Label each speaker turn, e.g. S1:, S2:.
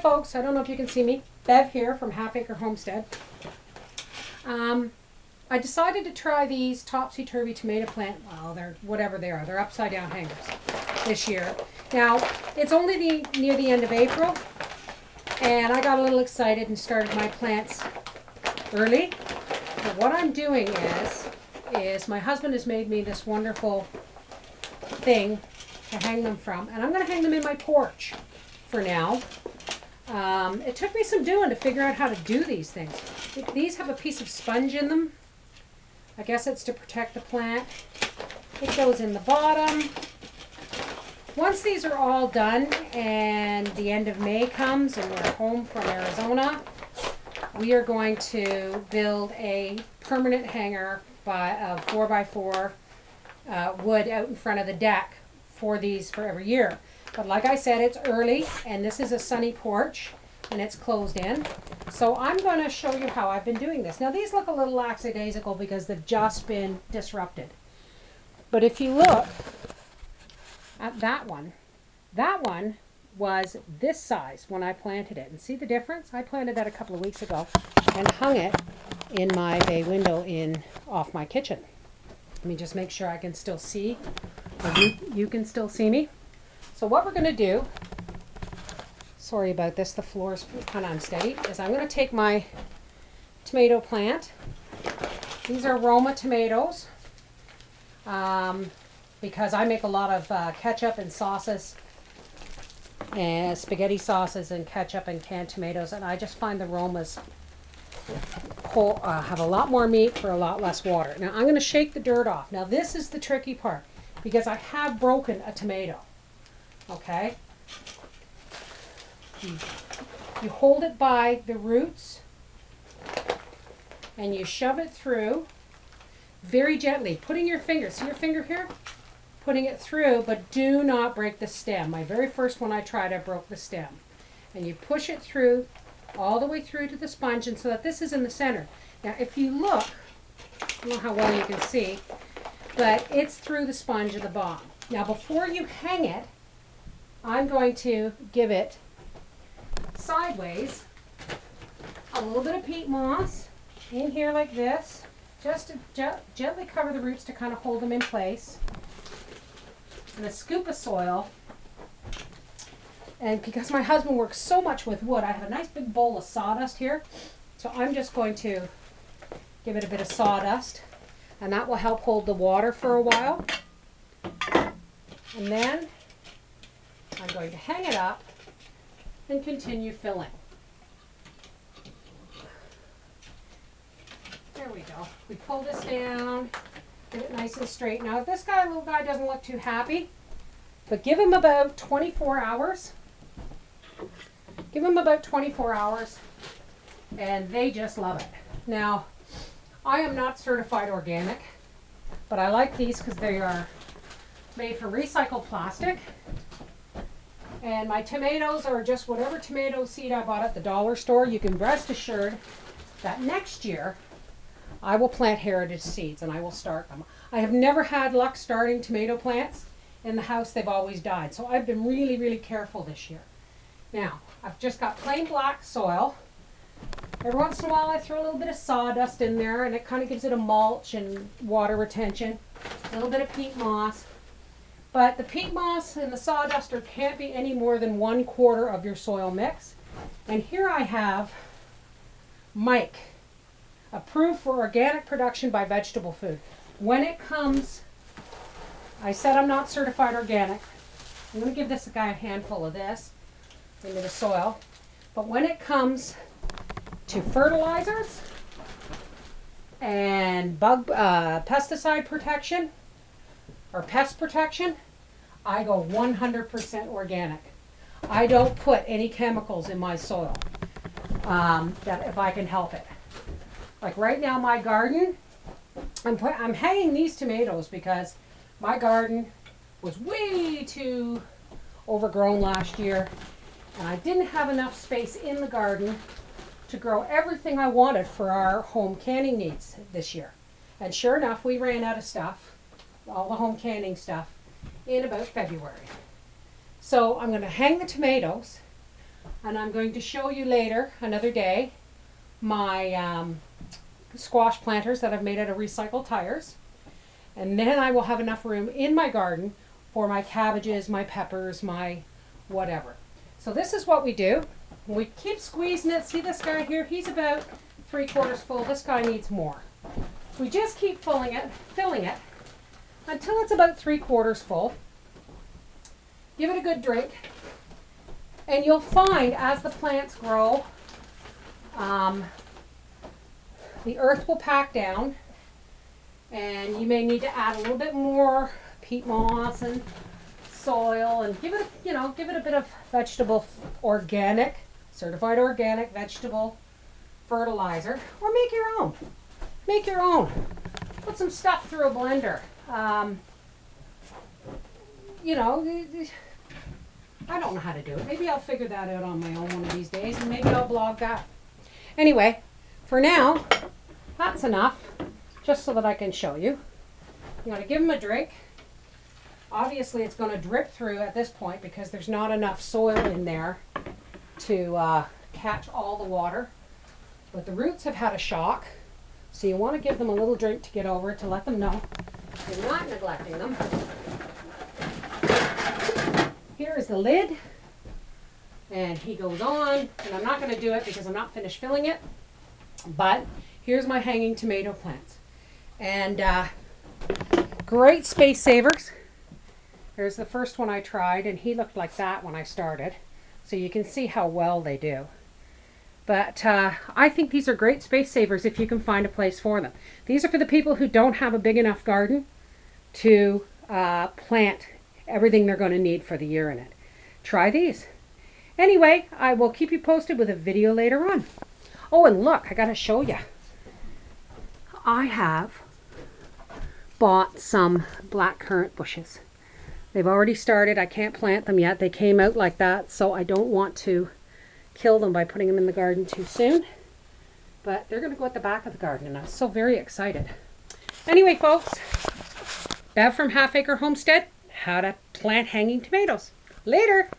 S1: folks, I don't know if you can see me. Bev here from Half Acre Homestead. I decided to try these topsy-turvy tomato plant, well, they're whatever they are, they're upside down hangers this year. Now, it's only near the end of April, and I got a little excited and started my plants early. But what I'm doing is my husband has made me this wonderful thing to hang them from, and I'm going to hang them in my porch for now. It took me some doing to figure out how to do these things. These have a piece of sponge in them. I guess it's to protect the plant. It goes in the bottom. Once these are all done and the end of May comes and we're home from Arizona, we are going to build a permanent hanger of 4x4 wood out in front of the deck for these for every year. But like I said, it's early and this is a sunny porch and it's closed in. So I'm going to show you how I've been doing this. Now these look a little lackadaisical because they've just been disrupted. But if you look at that one was this size when I planted it. And see the difference? I planted that a couple of weeks ago and hung it in my bay window off my kitchen. Let me just make sure I can still see. You can still see me. So what we're going to do, sorry about this, the floor is kind of unsteady, is I'm going to take my tomato plant. These are Roma tomatoes because I make a lot of ketchup and sauces and spaghetti sauces and ketchup and canned tomatoes, and I just find the Romas have a lot more meat for a lot less water. Now I'm going to shake the dirt off. Now this is the tricky part because I have broken a tomato. Okay, you hold it by the roots and you shove it through very gently, putting your finger, see your finger here? Putting it through, but do not break the stem. My very first one I tried, I broke the stem. And you push it through, all the way through to the sponge, and so that this is in the center. Now if you look, I don't know how well you can see, but it's through the sponge at the bottom. Now before you hang it, I'm going to give it sideways a little bit of peat moss in here like this, just to gently cover the roots to kind of hold them in place, and a scoop of soil. And because my husband works so much with wood, I have a nice big bowl of sawdust here, so I'm just going to give it a bit of sawdust, and that will help hold the water for a while. And then I'm going to hang it up and continue filling. There we go. We pull this down, get it nice and straight. Now if this little guy doesn't look too happy, but give him about 24 hours. Give them about 24 hours and they just love it. Now, I am not certified organic, but I like these because they are made from recycled plastic. And my tomatoes are just whatever tomato seed I bought at the dollar store. You can rest assured that next year I will plant heritage seeds and I will start them. I have never had luck starting tomato plants in the house. They've always died. So I've been really, really careful this year. Now, I've just got plain black soil. Every once in a while I throw a little bit of sawdust in there and it kind of gives it a mulch and water retention. A little bit of peat moss. But the peat moss and the sawdust can't be any more than 1/4 of your soil mix. And here I have Mike, approved for organic production by Vegetable Food. When it comes, I said I'm not certified organic. I'm going to give this guy a handful of this into the soil. But when it comes to fertilizers and pesticide protection or pest protection, I go 100% organic. I don't put any chemicals in my soil that if I can help it. Like right now my garden, I'm hanging these tomatoes because my garden was way too overgrown last year and I didn't have enough space in the garden to grow everything I wanted for our home canning needs this year. And sure enough, we ran out of stuff, all the home canning stuff, in about February. So I'm going to hang the tomatoes. And I'm going to show you later, another day, my squash planters that I've made out of recycled tires. And then I will have enough room in my garden for my cabbages, my peppers, my whatever. So this is what we do. We keep squeezing it. See this guy here? He's about 3/4 full. This guy needs more. We just keep filling it until it's about 3/4 full. Give it a good drink. And you'll find as the plants grow, the earth will pack down, and you may need to add a little bit more peat moss and soil, and give it, give it a bit of vegetable, organic, certified organic vegetable fertilizer, or make your own. Make your own. Put some stuff through a blender. I don't know how to do it. Maybe I'll figure that out on my own one of these days, and maybe I'll blog that. Anyway, for now, that's enough, just so that I can show you. I'm going to give them a drink. Obviously, it's going to drip through at this point because there's not enough soil in there to catch all the water. But the roots have had a shock, so you want to give them a little drink to get over it, to let them know you're not neglecting them. Here is the lid, and he goes on, and I'm not going to do it because I'm not finished filling it, but here's my hanging tomato plants. And great space savers. There's the first one I tried, and he looked like that when I started, so you can see how well they do. But I think these are great space savers if you can find a place for them. These are for the people who don't have a big enough garden to plant everything they're going to need for the year in it. Try these. Anyway, I will keep you posted with a video later on. Oh, and look, I got to show you. I have bought some blackcurrant bushes. They've already started. I can't plant them yet. They came out like that, so I don't want to kill them by putting them in the garden too soon. But they're going to go at the back of the garden, and I'm so very excited. Anyway, folks, Bev from Half Acre Homestead, how to plant hanging tomatoes. Later!